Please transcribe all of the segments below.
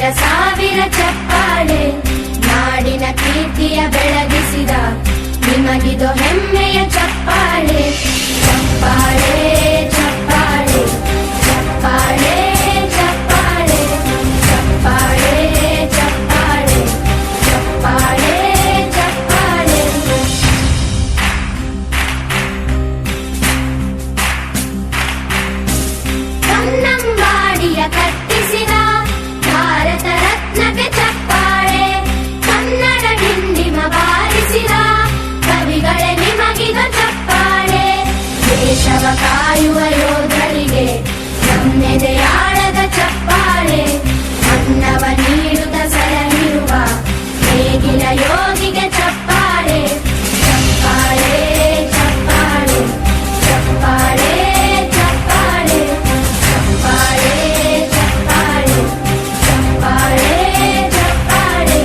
ಸಾವಿರ ಸಾವಿರ ಚಪ್ಪಾಳೆ ನಾಡಿನ ಕೀರ್ತಿಯ ಬೆಳಗಿಸಿದ ನಿಮಗಿದು ಹೆಮ್ಮೆಯ ಚಪ್ಪಾಳೆ ಚಪ್ಪಾಳೆ ಚಪ್ಪಾಳೆ ಚಪ್ಪಾಳೆ ಚಪ್ಪಾಳೆ ಚಪ್ಪಾಳೆ ಚಪ್ಪಾಳೆ ಚಪ್ಪಾಳೆ ಚಪ್ಪಾಳೆ ಕನ್ನಂಬಾಡಿಯ ಕಟ್ಟಿಸಿದ ಭಾರತ ರತ್ನಕ್ಕೆ ಚಪ್ಪಾಳೆ ಕನ್ನಡ ಡಿಂಡಿಮ ಬಾರಿಸಿದ ಕವಿಗಳೇ ನಿಮಗಿದು ಚಪ್ಪಾಳೆ ದೇಶವ ಕಾಯುವ ಯೋಧರಿಗೆ ನಮ್ಮೆದೆಯಾಳದ ಚಪ್ಪಾಳೆ ಅನ್ನವ ನೀಡುತ್ತ ಸಲಹಿರುವ ನೇಗಿಲ ಯೋಗಿಗೆ ಚಪ್ಪಾಳೆ ಚಪ್ಪಾಳೆ ಚಪ್ಪಾಳೆ ಚಪ್ಪಾಳೆ ಚಪ್ಪಾಳೆ ಚಪ್ಪಾಳೆ ಚಪ್ಪಾಳೆ ಚಪ್ಪಾಳೆ ಚಪ್ಪಾಳೆ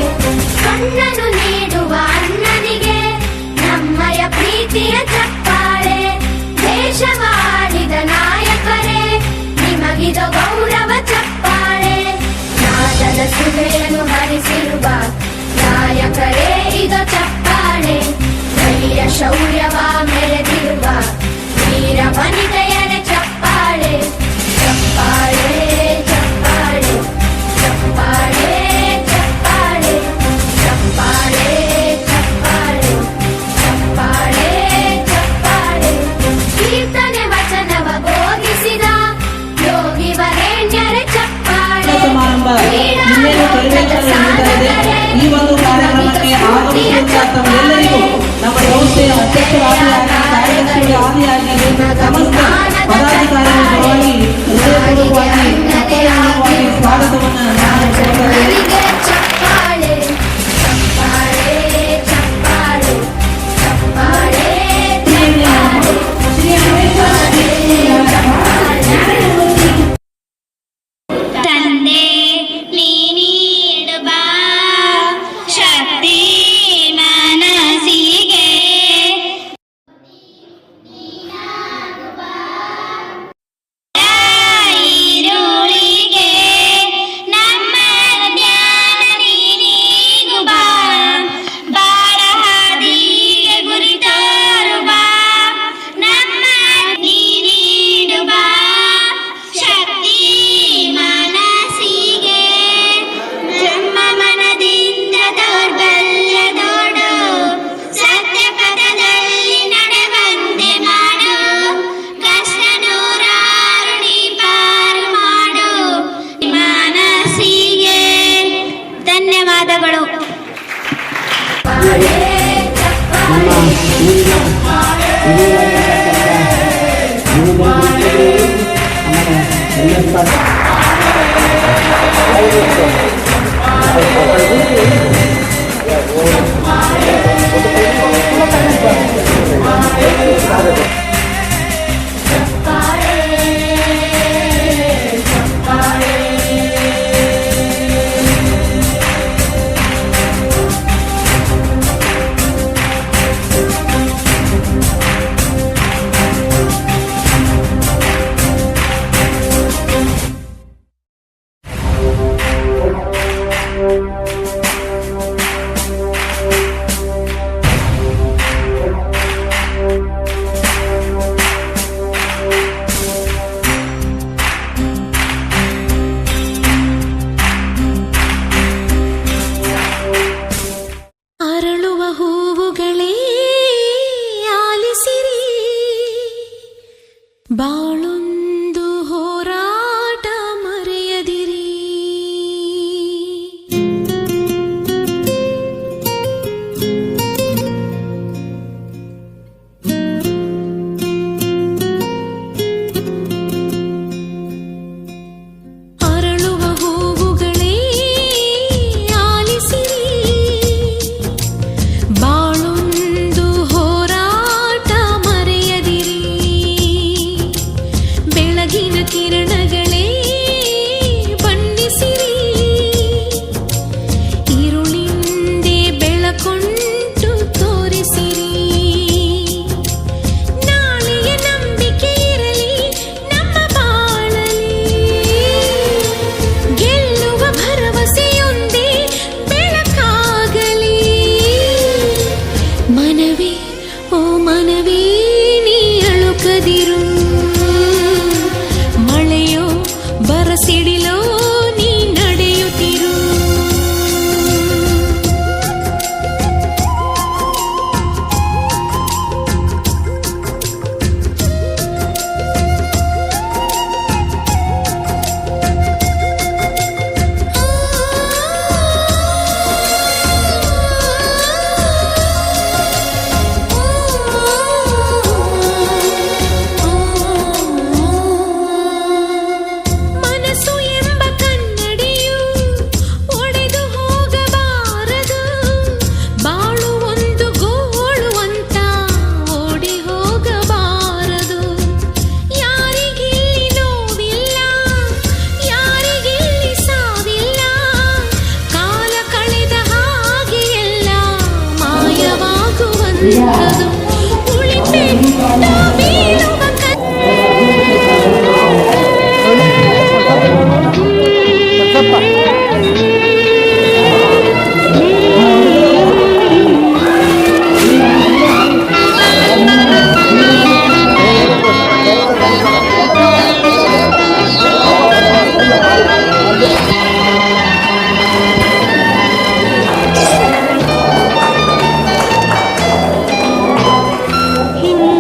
ಕಣ್ಣನು ನೀಡುವ ಅಣ್ಣನಿಗೆ ನಮ್ಮಯ ಪ್ರೀತಿಯ ಚಪ್ಪಾಳೆ ದೇಶವಾಡಿದ ನಾಯಕರೇ ನಿಮಗಿದು ಗೌರವ ಚಪ್ಪಾಳೆ ನಾದದ ಸುಧೆಯನ್ನು ಹರಿಸಿರುವ ನಾಯಕರೇ ಇದು ಚಪ್ಪಾಳೆ ಧೈರ್ಯ ಶೌರ್ಯವ ಮೆರೆದಿರುವ ವೀರ ವನಿತೆಯರೇ ಚಪ್ಪಾಳೆ ಚಪ್ಪಾಳೆ ಚಪ್ಪಾಳೆ ಚಪ್ಪಾಳೆ ಚಪ್ಪಾಳೆ ಚಪ್ಪಾಳೆ ಚಪ್ಪಾಳೆ ಚಪ್ಪಾಳೆ ಚಪ್ಪಾಳೆ ಕೀರ್ತನೆ ವಚನವ ಬೋಧಿಸಿದ ಯೋಗಿ ವರೇಣ್ಯರೇ ಚಪ್ಪಾಳೆ ಈ ಒಂದು ಕಾರ್ಯಕ್ರಮಕ್ಕೆ ಆಗಮಿಸಿದ ತಮ್ಮೆಲ್ಲರಿಗೂ ನಮ್ಮ ಸಂಸ್ಥೆಯ ಅಧ್ಯಕ್ಷರಾದಿಯಾಗಿ ಕಾರ್ಯದರ್ಶಿ ಆದಿಯಾಗಿ ಸಮಸ್ತ ಪದಾಧಿಕಾರಿಗಳ ಪರವಾಗಿ ಹೃದಯಪೂರ್ವಕವಾಗಿ ಸ್ವಾಗತವನ್ನು ನಾನು ಕೋರುತ್ತೇನೆ. ಚಪ್ಪಾಳೆ ಚಪ್ಪಾಳೆ ಚಪ್ಪಾಳೆ ಚಪ್ಪಾಳೆ ತಂದೆ ನೀಡುವ ಶಕ್ತಿ ಮನಸ್ಸಿಗೆ ಈರುಳಿಗೆ ನಮ್ಮ ಜ್ಞಾನ ನೀಗುವ ಬಾಳ ಹಾದಿಗೆ ಗುರಿ ತೋರುವ ನಮ್ಮ ನೀಡುವ ಶಕ್ತಿ ಮನಸ್ಸಿಗೆ ನಮ್ಮ ಮನದಿಂದ ದೌರ್ಬಲ್ಯ ದೋಡು ಸತ್ಯ ಪದದಲ್ಲಿ ನಡೆವಂತೆ ಮಾಡು ಕಷ್ಟ ನೂರಾರು ನೀ ಪಾರು ಮಾಡು ಮನಸ್ಸಿಗೆ ಧನ್ಯವಾದಗಳು.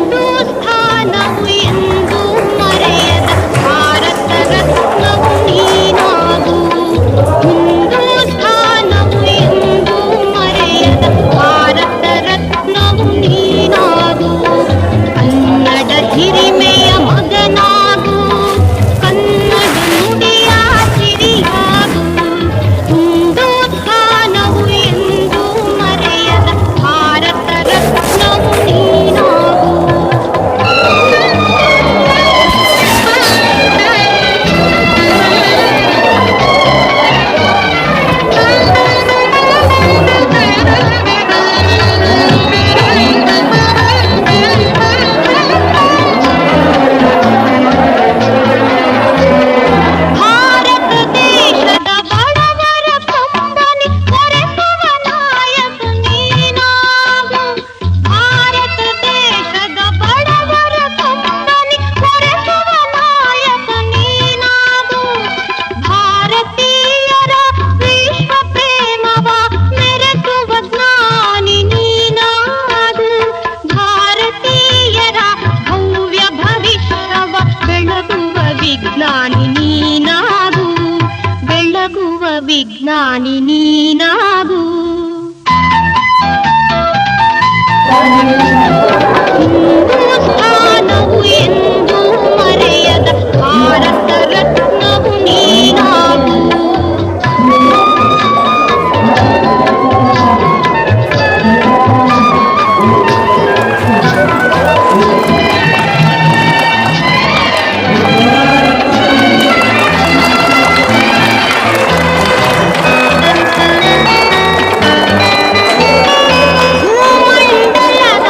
ಹಿಂದೂಸ್ಥಾನವು ಎಂದು ಮರೆಯದ ಭಾರತ ರತ್ನವು ನೀನಾಗು. ಹಿಂದೂಸ್ಥಾನವು ಎಂದು ಮರೆಯದ ಭಾರತ ರತ್ನವು ನೀನಾಗು. ಕನ್ನಡ ಹಿರಿಮೆಯ ಮಗನಾಗು, ಕನ್ನಡ ನುಡಿಯ ಸಿರಿಯಾಗು. ಹಿಂದೂಸ್ಥಾನವು ಎಂದು ಮರೆಯದ ಭಾರತ ರತ್ನವು ನೀನಾಗು. ಭಾರತ ದೇಶದ ಬಡವರ ಕಂಬನಿ ಕೊರೆಸುವ ನಾಯಕ ನೀನಾಗು. ಭಾರತ ದೇಶದ ಬಡವರ ಕಂಬನಿ ಕೊರೆಸುವ ನಾಯಕ ನೀನಾಗು. ಭಾರತೀಯರ ವಿಶ್ವ ಪ್ರೇಮವ ಮೆರೆಸುವ ಜ್ಞಾನಿ ನೀನಾಗು. ಭಾರತೀಯರ ಭವ್ಯ ಭವಿಷ್ಯವ ಬೆಳಗುವ ವಿಜ್ಞಾನಿ ನೀನಾಗು. ಬೆಳಗುವ ವಿಜ್ಞಾನಿ ನೀನಾಗು. ಹಿಂದೂಸ್ಥಾನವು ಎಂದು ಮರೆಯದ ಭಾರತ ರತ್ನವು ನೀನಾಗು. ಭೂಮಂಡಲದ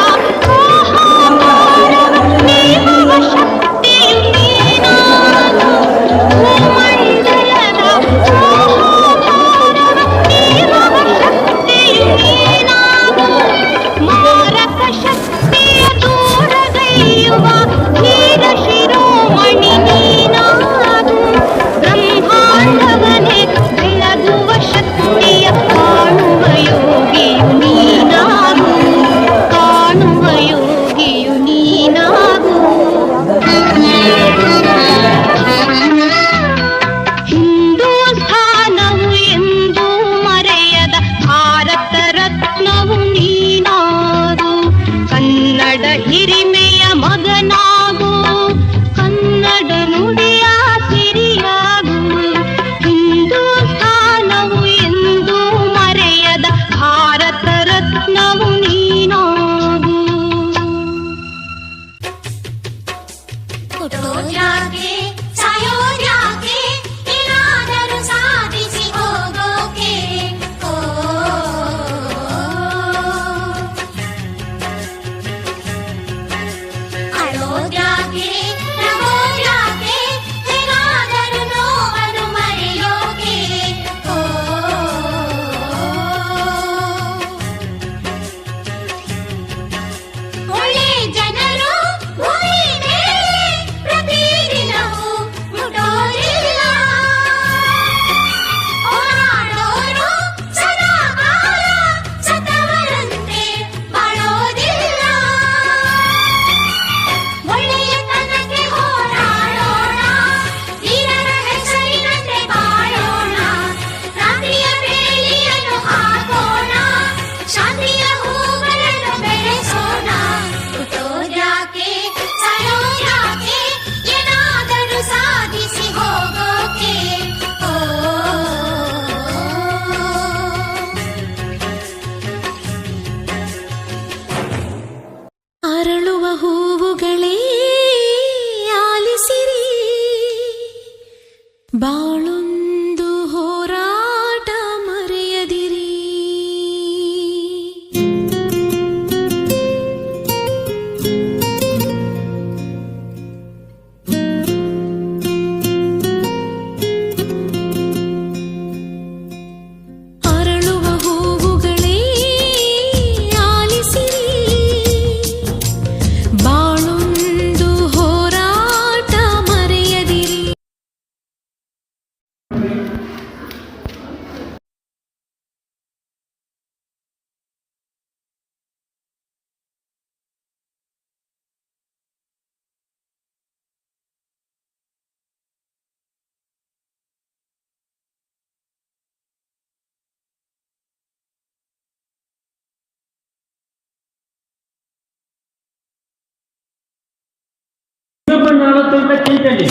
45 ಕ್ವಿಂಟಲಿ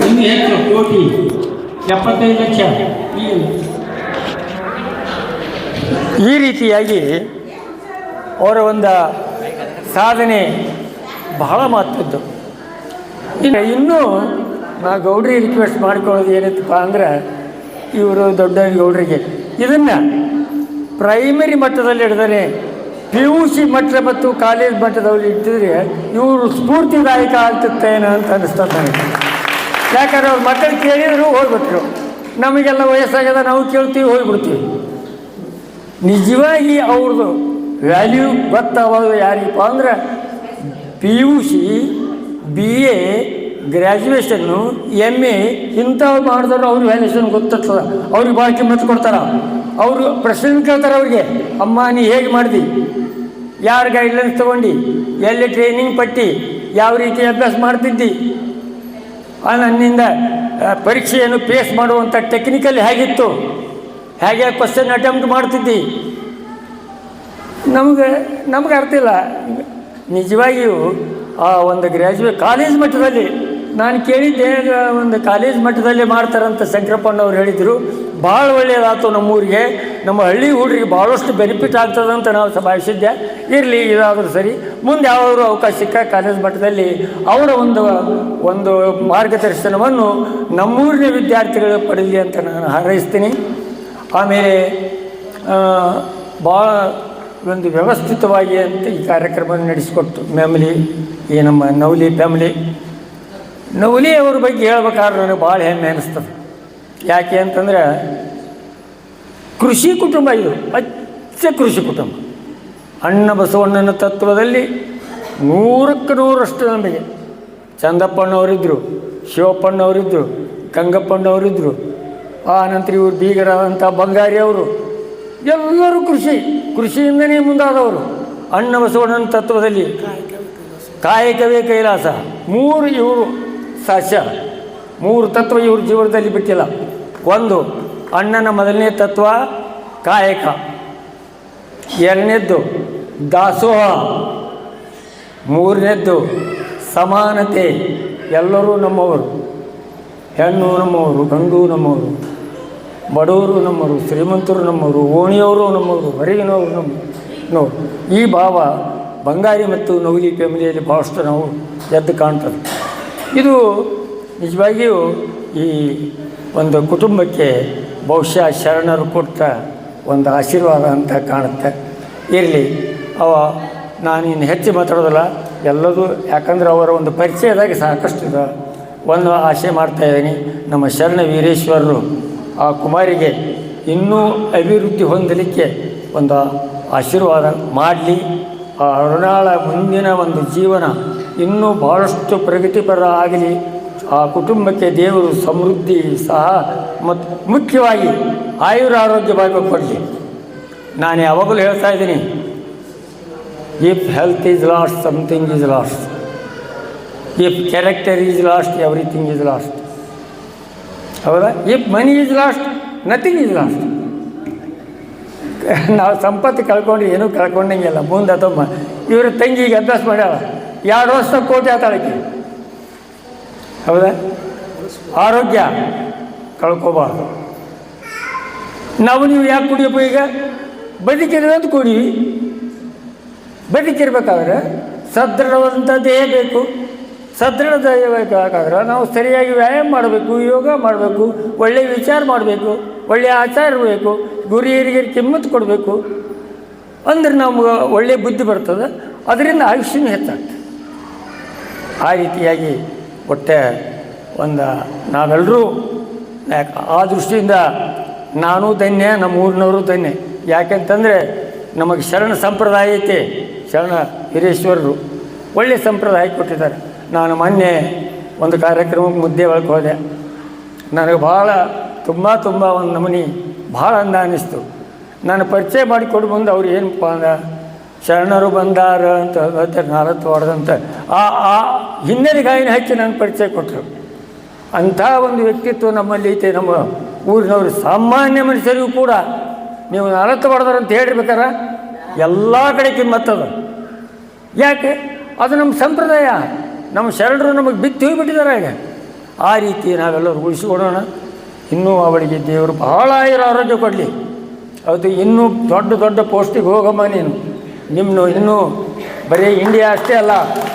ಇನ್ನು ಹೆಚ್ಚು ಕೋಟಿ 75 ಲಕ್ಷ. ಈ ರೀತಿಯಾಗಿ ಅವರ ಒಂದು ಸಾಧನೆ ಬಹಳ ಮಹತ್ವದ್ದು. ಇನ್ನೂ ನಾ ಗೌಡ್ರಿಗೆ ರಿಕ್ವೆಸ್ಟ್ ಮಾಡ್ಕೊಳ್ಳೋದು ಏನತ್ತಪ್ಪ ಅಂದ್ರೆ, ಇವರು ದೊಡ್ಡ ಗೌಡ್ರಿಗೆ ಇದನ್ನು ಪ್ರೈಮರಿ ಮಟ್ಟದಲ್ಲಿ ಹಿಡಿದರೆ PUC ಮಟ್ಟ ಮತ್ತು ಕಾಲೇಜ್ ಮಟ್ಟದಲ್ಲಿ ಇಟ್ಟಿದ್ರೆ ಇವರು ಸ್ಫೂರ್ತಿದಾಯಕ ಆಗ್ತತ್ತೇನೋ ಅಂತ ಅನಿಸ್ತದೆ ನನಗೆ. ಯಾಕಂದ್ರೆ ಅವ್ರ ಮಕ್ಕಳು ಕೇಳಿದ್ರು ಹೋಗ್ಬಿಟ್ರು, ನಮಗೆಲ್ಲ ವಯಸ್ಸಾಗ್ಯದ ನಾವು ಕೇಳ್ತೀವಿ ಹೋಗ್ಬಿಡ್ತೀವಿ. ನಿಜವಾಗಿ ಅವ್ರದ್ದು ವ್ಯಾಲ್ಯೂ ಗೊತ್ತಾಗೋದು ಯಾರಿಗಪ್ಪ ಅಂದ್ರೆ PUC BA ಗ್ರ್ಯಾಜುಯೇಷನ್ನು MA ಇಂಥವು ಮಾಡಿದವರು ಅವ್ರ ವ್ಯಾಲ್ಯೂಷನ್ ಗೊತ್ತಿರ್ತದೆ. ಅವ್ರಿಗೆ ಭಾಳ ಕಿಮ್ಮತ್ತು ಕೊಡ್ತಾರೆ. ಅವರು ಪ್ರಶ್ನೆ ಕೇಳ್ತಾರೆ ಅವ್ರಿಗೆ, ಅಮ್ಮ ನೀ ಹೇಗೆ ಮಾಡಿದಿ, ಯಾರು ಗೈಡ್ಲೈನ್ಸ್ ತೊಗೊಂಡು, ಎಲ್ಲಿ ಟ್ರೈನಿಂಗ್ ಪಟ್ಟಿ, ಯಾವ ರೀತಿ ಅಭ್ಯಾಸ ಮಾಡ್ತಿದ್ದಿ, ನನ್ನಿಂದ ಪರೀಕ್ಷೆಯನ್ನು ಫೇಸ್ ಮಾಡುವಂಥ ಟೆಕ್ನಿಕಲ್ ಹೇಗಿತ್ತು, ಹೇಗೆ ಕ್ವಶನ್ ಅಟೆಂಪ್ಟ್ ಮಾಡ್ತಿದ್ದಿ. ನಮಗೆ ಅರ್ಥ ಇಲ್ಲ. ನಿಜವಾಗಿಯೂ ಆ ಒಂದು ಕಾಲೇಜ್ ಮಟ್ಟದಲ್ಲಿ ನಾನು ಕೇಳಿದ್ದೆ, ಒಂದು ಕಾಲೇಜ್ ಮಟ್ಟದಲ್ಲಿ ಮಾಡ್ತಾರಂತ ಶಂಕರಪ್ಪನವ್ರು ಹೇಳಿದರು. ಭಾಳ ಒಳ್ಳೆಯದಾಯ್ತು, ನಮ್ಮೂರಿಗೆ ನಮ್ಮ ಹಳ್ಳಿ ಹುಡುಗರಿಗೆ ಭಾಳಷ್ಟು ಬೆನಿಫಿಟ್ ಆಗ್ತದಂತ ನಾವು ಭಾವಿಸಿದ್ದೆ. ಇರಲಿ, ಇದಾದರೂ ಸರಿ, ಮುಂದೆ ಯಾವಾದರೂ ಅವಕಾಶ ಸಿಕ್ಕ ಕಾಲೇಜ್ ಮಟ್ಟದಲ್ಲಿ ಅವರ ಒಂದು ಮಾರ್ಗದರ್ಶನವನ್ನು ನಮ್ಮೂರಿನ ವಿದ್ಯಾರ್ಥಿಗಳು ಪಡೀಲಿ ಅಂತ ನಾನು ಹಾರೈಸ್ತೀನಿ. ಆಮೇಲೆ ಭಾಳ ಒಂದು ವ್ಯವಸ್ಥಿತವಾಗಿ ಅಂತ ಈ ಕಾರ್ಯಕ್ರಮವನ್ನು ನಡೆಸಿಕೊಟ್ಟು ಫ್ಯಾಮಿಲಿ, ಈ ನಮ್ಮ ನವಲಿ ಫ್ಯಾಮಿಲಿ, ನವಲಿ ಅವ್ರ ಬಗ್ಗೆ ಹೇಳ್ಬೇಕಾದ್ರೆ ನನಗೆ ಭಾಳ ಹೆಮ್ಮೆ ಅನ್ನಿಸ್ತದೆ. ಯಾಕೆ ಅಂತಂದರೆ ಕೃಷಿ ಕುಟುಂಬ, ಇದು ಅಚ್ಚ ಕೃಷಿ ಕುಟುಂಬ. ಅಣ್ಣ ಬಸವಣ್ಣನ ತತ್ವದಲ್ಲಿ 100ಕ್ಕೆ 100ರಷ್ಟು ನಮಗೆ ಚಂದಪ್ಪಣ್ಣವರಿದ್ದರು, ಶಿವಪ್ಪಣ್ಣವರಿದ್ದರು, ಗಂಗಪ್ಪಣ್ಣವರಿದ್ದರು, ಆ ನಂತರ ಇವರು ಬೀಗರಾದಂಥ ಬಂಗಾರಿ ಅವರು, ಎಲ್ಲರೂ ಕೃಷಿಯಿಂದನೇ ಮುಂದಾದವರು. ಅಣ್ಣ ಬಸವಣ್ಣನ ತತ್ವದಲ್ಲಿ ಕಾಯಕವೇ ಕೈಲಾಸ, 3 ಇವರು ಸಾಕ್ಷ್ಯ. 3 ತತ್ವ ಇವ್ರ ಜೀವನದಲ್ಲಿ ಬಿಟ್ಟಿಲ್ಲ. ಒಂದು, ಅಣ್ಣನ ಮೊದಲನೇ ತತ್ವ ಕಾಯಕ, 2ನೇದ್ದು ದಾಸೋಹ, 3ನೇದ್ದು ಸಮಾನತೆ. ಎಲ್ಲರೂ ನಮ್ಮವರು, ಹೆಣ್ಣು ನಮ್ಮವರು, ಗಂಡು ನಮ್ಮವರು, ಬಡವರು ನಮ್ಮವರು, ಶ್ರೀಮಂತರು ನಮ್ಮವರು, ಓಣಿಯವರು ನಮ್ಮವರು, ಹೊರಗಿನವರು ನಮ್ಮವರು. ಈ ಭಾವ ಬಂಗಾರಿ ಮತ್ತು ನವಲಿ ಫ್ಯಾಮಿಲಿಯಲ್ಲಿ ಭಾಳಷ್ಟು ನಾವು ಎದ್ದು ಕಾಣ್ತದೆ. ಇದು ನಿಜವಾಗಿಯೂ ಈ ಒಂದು ಕುಟುಂಬಕ್ಕೆ ಬಹುಶಃ ಶರಣರು ಕೊಟ್ಟ ಒಂದು ಆಶೀರ್ವಾದ ಅಂತ ಕಾಣುತ್ತೆ. ಇರಲಿ, ನಾನಿನ್ನು ಹೆಚ್ಚು ಮಾತಾಡೋದಿಲ್ಲ, ಎಲ್ಲದೂ. ಯಾಕಂದ್ರೆ ಅವರ ಒಂದು ಪರಿಚಯದಾಗ ಸಾಕಷ್ಟು ಇದೆ. ಒಂದು ಆಶೆ ಮಾಡ್ತಾಯಿದ್ದೀನಿ, ನಮ್ಮ ಶರಣ ವೀರೇಶ್ವರರು ಆ ಕುಮಾರಿಗೆ ಇನ್ನೂ ಅಭಿವೃದ್ಧಿ ಹೊಂದಲಿಕ್ಕೆ ಒಂದು ಆಶೀರ್ವಾದ ಮಾಡಲಿ. ಆ ಅರುಣಾಳ ಮುಂದಿನ ಒಂದು ಜೀವನ ಇನ್ನೂ ಭಾಳಷ್ಟು ಪ್ರಗತಿಪರ ಆಗಲಿ. ಆ ಕುಟುಂಬಕ್ಕೆ ದೇವರು ಸಮೃದ್ಧಿ ಸಹ ಮತ್ತು ಮುಖ್ಯವಾಗಿ ಆಯುರಾರೋಗ್ಯ ಭಾಗ್ಯ ಕೊಡಲಿ. ನಾನು ಯಾವಾಗಲೂ ಹೇಳ್ತಾ ಇದ್ದೀನಿ, if health is lost, something is lost. If character is lost, everything is lost. ಹೌದಾ? If money is lost, nothing is lost. ನಾವು ಸಂಪತ್ತು ಕಳ್ಕೊಂಡ್ರೆ ಏನೂ ಕಳ್ಕೊಂಡಂಗಿಲ್ಲ. ಮುಂದೆ ಅಥವಾ ಇವರು ತಂಗಿಗೆ ಅಭ್ಯಾಸ ಮಾಡ್ಯಾಳ, 2 ವರ್ಷ ಕೋಟಿ ಆತಾಳಕ್ಕೆ. ಹೌದಾ? ಆರೋಗ್ಯ ಕಳ್ಕೋಬಾರ್ದು. ನೀವು ಯಾಕೆ ಕುಡಿಯಪ್ಪ? ಈಗ ಬದುಕಿದ್ರೆ ಅಂತ ಕುಡಿವಿ. ಬದುಕಿರ್ಬೇಕಾದ್ರೆ ಸದೃಢವಾದಂಥ ದೇಹ ಬೇಕು. ಸದೃಢ ದೇಹ ಬೇಕಾದ್ರೆ ನಾವು ಸರಿಯಾಗಿ ವ್ಯಾಯಾಮ ಮಾಡಬೇಕು, ಯೋಗ ಮಾಡಬೇಕು, ಒಳ್ಳೆಯ ವಿಚಾರ ಮಾಡಬೇಕು, ಒಳ್ಳೆಯ ಆಚಾರ ಇರಬೇಕು, ಗುರಿ ಹಿರಿಯರಿಗೆ ಕಿಮ್ಮತ್ತು ಕೊಡಬೇಕು. ಅಂದ್ರೆ ನಮ್ಗೆ ಒಳ್ಳೆಯ ಬುದ್ಧಿ ಬರ್ತದೆ, ಅದರಿಂದ ಆಯುಷ್ಯನೂ ಹೆಚ್ಚಾಗ್ತದೆ. ಆ ರೀತಿಯಾಗಿ ಒಟ್ಟೆ ನಾವೆಲ್ಲರೂ ಆ ದೃಷ್ಟಿಯಿಂದ ನಾನು ಧನ್ಯ, ನಮ್ಮ ಊರಿನವರು ಧನ್ಯ. ಯಾಕೆಂತಂದರೆ ನಮಗೆ ಶರಣ ಸಂಪ್ರದಾಯ ಐತೆ. ಶರಣ ವೀರೇಶ್ವರರು ಒಳ್ಳೆಯ ಸಂಪ್ರದಾಯ ಕೊಟ್ಟಿದ್ದಾರೆ. ನಾನು ಮೊನ್ನೆ ಒಂದು ಕಾರ್ಯಕ್ರಮಕ್ಕೆ ಮುದ್ದೆ ಒಳಗೆ ಹೋದೆ. ನನಗೆ ಭಾಳ ತುಂಬ ಒಂದು ನಮೂನಿ ಭಾಳ ಅಂದ ಅನ್ನಿಸ್ತು. ನಾನು ಪರಿಚಯ ಮಾಡಿಕೊಡು ಬಂದು ಅವ್ರು ಏನಪ್ಪ ಅಂದ, ಶರಣರು ಬಂದಾರ ಅಂತ ಹೇಳ್ತಾರೆ, 4 ಹೊಡೆದಂತ ಆ ಹಿನ್ನೆಲೆ ಗಾಯನ ಹಚ್ಚಿ ನಾನು ಪರಿಚಯ ಕೊಟ್ಟರು. ಅಂಥ ಒಂದು ವ್ಯಕ್ತಿತ್ವ ನಮ್ಮಲ್ಲಿ ಐತೆ. ನಮ್ಮ ಊರಿನವರು ಸಾಮಾನ್ಯ ಮನುಷ್ಯರಿಗೂ ಕೂಡ ನೀವು 4 ಹೊಡೆದಾರ ಅಂತ ಹೇಳಿರ್ಬೇಕಾರ ಎಲ್ಲ ಕಡೆ ಕಿಮ್ಮತ್ತದ. ಯಾಕೆ? ಅದು ನಮ್ಮ ಸಂಪ್ರದಾಯ. ನಮ್ಮ ಶರಣರು ನಮಗೆ ಬಿತ್ತು ಹೋಗಿಬಿಟ್ಟಿದ್ದಾರೆ ಈಗ. ಆ ರೀತಿ ನಾವೆಲ್ಲರೂ ಉಳಿಸಿಕೊಡೋಣ. ಇನ್ನೂ ಅವಳಿಗೆ ದೇವರು ಬಹಳ ಆರೋಗ್ಯ ಕೊಡಲಿ. ಅದು ಇನ್ನೂ ದೊಡ್ಡ ದೊಡ್ಡ ಪೋಸ್ಟಿಗೆ ಹೋಗಮ್ಮ ನೀನು. ಇನ್ನೂ ಬರೀ ಇಂಡಿಯಾ ಅಷ್ಟೇ ಅಲ್ಲ,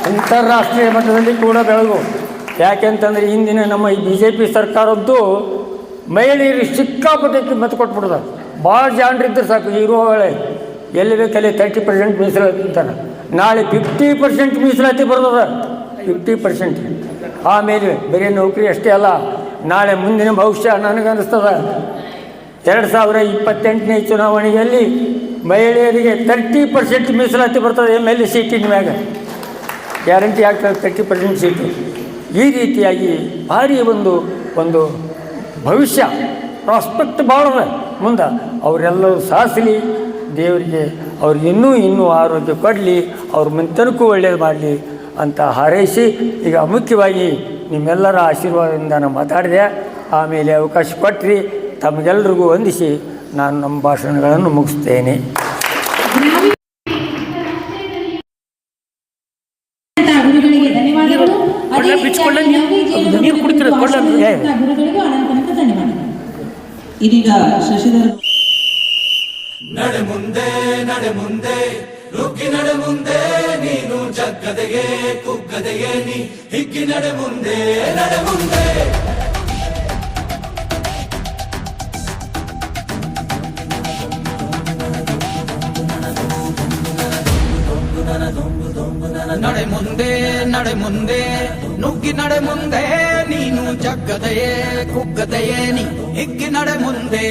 ಅಂತಾರಾಷ್ಟ್ರೀಯ ಮಟ್ಟದಲ್ಲಿ ಕೂಡ ಬೆಳಗು. ಯಾಕೆಂತಂದರೆ ಇಂದಿನ ನಮ್ಮ ಈ BJP ಸರ್ಕಾರದ್ದು ಮಹಿಳೆಯರಿಗೆ ಸಿಕ್ಕಾಪಟ್ಟೆ ಮತ ಕೊಟ್ಬಿಡ್ತಾರೆ. ಭಾಳ ಜಾಣರಿದ್ದರೆ ಸಾಕು, ಇರುವಳೆ ಎಲ್ಲಿ ಬೇಕಲ್ಲಿ 30% ಮೀಸಲಾತಿ ಅಂತಾರೆ. ನಾಳೆ 50% ಮೀಸಲಾತಿ ಬರ್ತದೆ, 50%. ಆಮೇಲೆ ಬರೀ ನೌಕರಿ ಅಷ್ಟೇ ಅಲ್ಲ, ನಾಳೆ ಮುಂದಿನ ಭವಿಷ್ಯ ನನಗನ್ನಿಸ್ತದೆ 2028ನೇ ಚುನಾವಣೆಯಲ್ಲಿ ಮಹಿಳೆಯರಿಗೆ 30% ಮೀಸಲಾತಿ ಬರ್ತದೆ. MLA ಸೀಟಿನ ಮ್ಯಾಗ ಗ್ಯಾರಂಟಿ ಆಗ್ತದೆ 30% ಸೀಟು. ಈ ರೀತಿಯಾಗಿ ಭಾರಿ ಒಂದು ಭವಿಷ್ಯ ಪ್ರಾಸ್ಪೆಕ್ಟ್ ಭಾಳ ಮುಂದೆ. ಅವರೆಲ್ಲರೂ ಸಾಧಿಸಲಿ, ದೇವರಿಗೆ ಅವ್ರಿಗೆ ಇನ್ನೂ ಆರೋಗ್ಯ ಕೊಡಲಿ, ಅವ್ರ ಮನೆತನಕ್ಕೂ ಒಳ್ಳೆಯದು ಮಾಡಲಿ ಅಂತ ಹಾರೈಸಿ, ಈಗ ಮುಖ್ಯವಾಗಿ ನಿಮ್ಮೆಲ್ಲರ ಆಶೀರ್ವಾದದಿಂದ ನಾನು ಮಾತಾಡಿದೆ. ಆಮೇಲೆ ಅವಕಾಶ ಕೊಟ್ಟರೆ ತಮಗೆಲ್ಲರಿಗೂ ವಂದಿಸಿ ನಾನು ನಮ್ಮ ಭಾಷಣಗಳನ್ನು ಮುಗಿಸ್ತೇನೆ. ಗುರುಗಳಿಗೆ ಧನ್ಯವಾದಗಳು. ಗುರುಗಳಿಗೂ ಅನಂತ ಧನ್ಯವಾದಗಳು. ಇದೀಗ ಶಶಿಧರ್ ನಡೆ ಮುಂದೆ ನುಗ್ಗಿ ನಡೆ ಮುಂದೆ, ನೀನು ಜಗ್ಗದೆಯೇ ಕುಗ್ಗದೆಯೇ ನೀ ಹಿಗ್ಗಿ ನಡೆ ಮುಂದೆ. ನಡೆ ಮುಂದೆ ನುಗ್ಗಿ ನಡೆ ಮುಂದೆ, ನೀನು ಜಗ್ಗದೆಯೇ ಕುಗ್ಗದೆಯೇ ನೀ ಹಿಗ್ಗಿ ನಡೆ ಮುಂದೆ.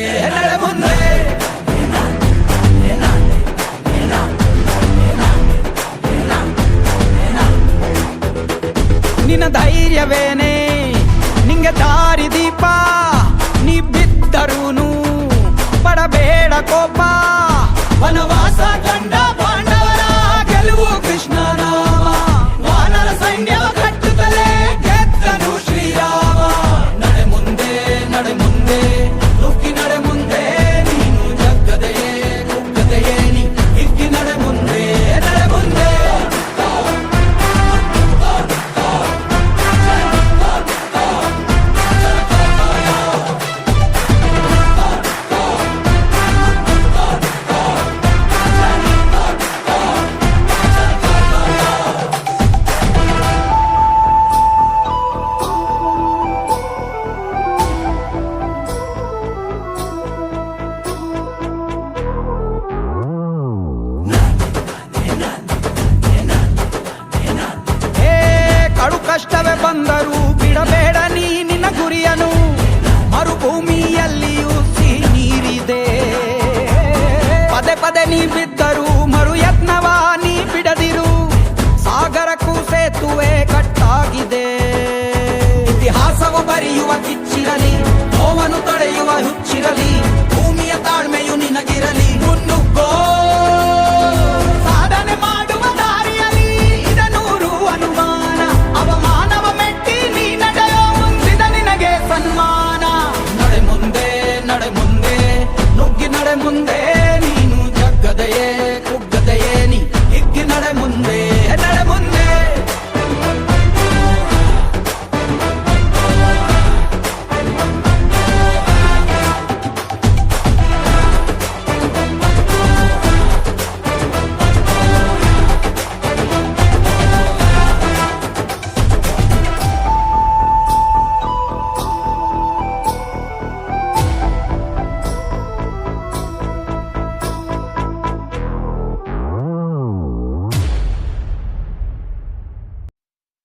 ನಿನ್ನ ಧೈರ್ಯವೇನೆ ನಿಂಗೆ ದಾರಿ ದೀಪ, ನೀ ಬಿದ್ದರೂನು ಪಡಬೇಡ ಕೋಪ. ವನವಾಸ ಕಂಡ ಪಾಂಡವರ ಗೆಲುವು ಕೃಷ್ಣ ನಾಮ, ವಾನರ ಸೈನ್ಯ ಕಟ್ಟುತ್ತಲೇ ಗೆದ್ದನು ಶ್ರೀರಾಮ. ನಡೆ ಮುಂದೆ ನುಗ್ಗಿ ನಡೆ ಮುಂದೆ, ನೀನು ಜಗ್ಗದೆಯೇ ಕುಗ್ಗದೆಯೇ ನೀ ಹಿಗ್ಗಿ ನಡೆ ಮುಂದೆ. ಕಷ್ಟವೇ ಬಂದರೂ ಬಿಡಬೇಡ ನೀ ನಿನ್ನ ಗುರಿಯನು, ಮರುಭೂಮಿಯಲ್ಲಿಯೂ ಸಿಹಿ ನೀರಿದೆ. ಪದೇ ನೀ ಬಿದ್ದರೂ ಮರು ಯತ್ನವ ನೀ ಬಿಡದಿರು, ಸಾಗರಕ್ಕೂ ಸೇತುವೆ ಕಟ್ಟಾಗಿದೆ. ಇತಿಹಾಸವು ಬರೆಯುವ ಕಿಚ್ಚಿರಲಿ, ನೋವನ್ನು ತಡೆಯುವ ಹುಚ್ಚಿರಲಿ, ಭೂಮಿಯ ತಾಳ್ಮೆಯು ನಿನಗಿರಲಿ. ಮುನ್ನುಗ್ಗೋ ಸಾಧನೆ ಮಾಡುವ ದಾರಿಯಲಿ, ಇದನೂರು ಅನುಮಾನ ಅವಮಾನವ ಮೆಟ್ಟಿ ನೀ ನಡೆಯೋ ಮುಂದಿದ ನಿನಗೆ ಸನ್ಮಾನ. ನಡೆ ಮುಂದೆ ನುಗ್ಗಿ ನಡೆ ಮುಂದೆ, ನೀನು ಜಗ್ಗದೆಯೇ ಕುಗ್ಗದೆಯೇ ನೀ ಹಿಗ್ಗಿ ನಡೆ ಮುಂದೆ.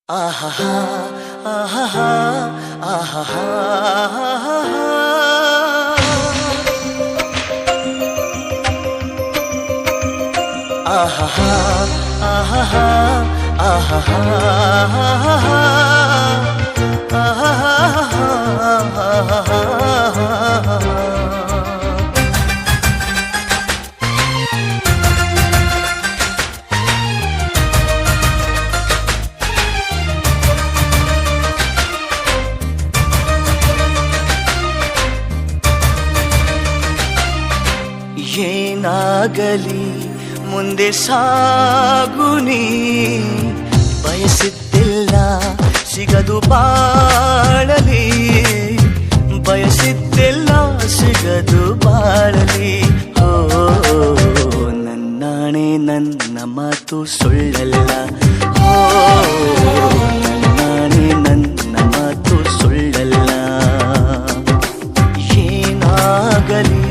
ಆಹಾ ಆಹಾ ಆಹಾ ಆಹಾ ಆಹಾ ಏನಾಗಲಿ ಮುಂದೆ ಸಾಗುನಿ, ಬಯಸುತ್ತಿಲ್ಲ ಸಿಗದು ಬಾಳಲಿ, ಬಯಸಿದ್ದೆಲ್ಲ ಸಿಗದು ಬಾಳಲಿ. ಓ ನನ್ನಾಣೆ ನನ್ನ ಮಾತು ಸುಳ್ಳಲ್ಲ, ಓ ನನ್ನಾಣೆ ನನ್ನ ಮಾತು ಸುಳ್ಳಲ್ಲ. ಏನಾಗಲಿ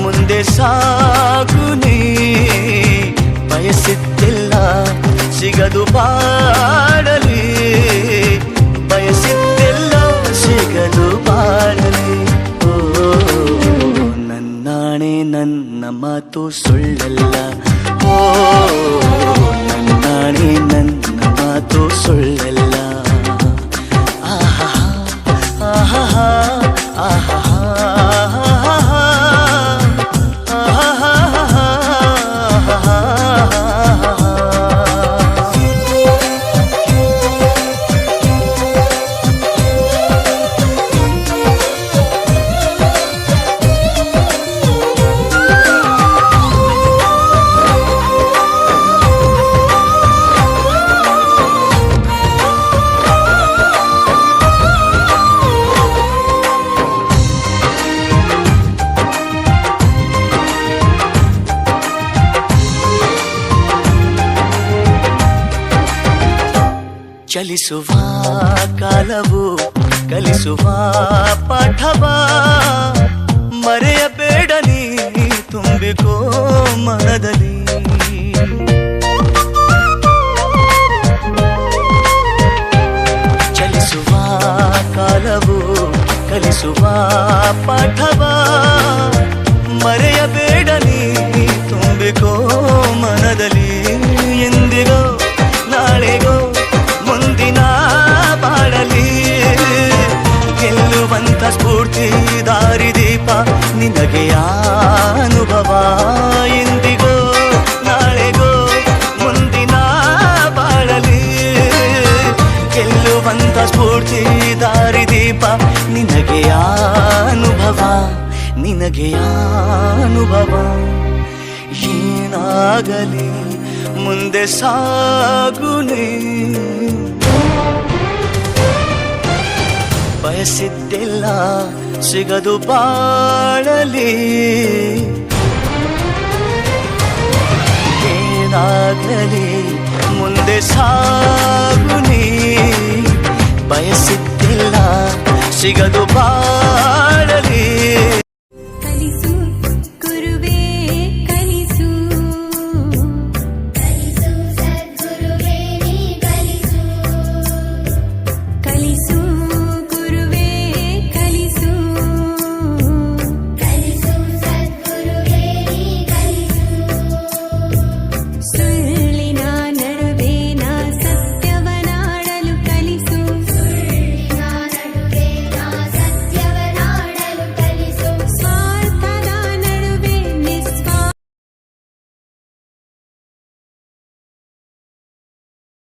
ಮುಂದೆ ಸಾಗುನಿ, ಬಯಸಿದ್ದೆಲ್ಲ ಸಿಗದು ಬಾಳಲಿ, ಬಯಸಿದ್ದೆಲ್ಲ ಸಿಗದು ಬಾಳಲಿ. ಓ ನನ್ನಾಣೆ ನನ್ನ ಮಾತು ಸುಳ್ಳಲ್ಲ, ಓ ನನ್ನಾಣೆ ನನ್ನ ಮಾತು ಸುಳ್ಳಲ್ಲ. ಆಹಾ ಆಹಾ ಆಹಾ ಚಲಿಸುವ ಕಾಲವು ಕಲಿಸುವ ಪಾಠವ ಮರೆಯಬೇಡ ನೀ ತುಂಬಿಕೋ ಮನದಲ್ಲಿ. ಚಲಿಸುವ ಕಾಲವು ಕಲಿಸುವ ಪಾಠವ ಮರೆಯಬೇಡ ನೀ ತುಂಬಿಕೋ ಮನದಲ್ಲಿ. ಎಂದಿಗೋ ನಾಳೆಗೋ ಮುಂದಿನ ಬಾಳಲಿ ಗೆಲ್ಲುವಂತ ಸ್ಫೂರ್ತಿ ದಾರಿದೀಪ ನಿನಗೆ ಅನುಭವ. ಎಂದಿಗೋ ನಾಳೆಗೋ ಮುಂದಿನ ಬಾಳಲಿ ಗೆಲ್ಲುವಂತ ಸ್ಫೂರ್ತಿ ದಾರಿದೀಪ ನಿನಗೆ ಅನುಭವ, ನಿನಗೆ ಅನುಭವ. ಏನಾಗಲಿ ಮುಂದೆ ಸಾಗುನಿ, ಬಯಸಿದ್ದೆಲ್ಲ ಸಿಗದು ಬಾಳಲಿ. ಏನಾಗಲಿ ಮುಂದೆ ಸಾಗುನಿ, ಬಯಸಿದ್ದೆಲ್ಲ ಸಿಗದು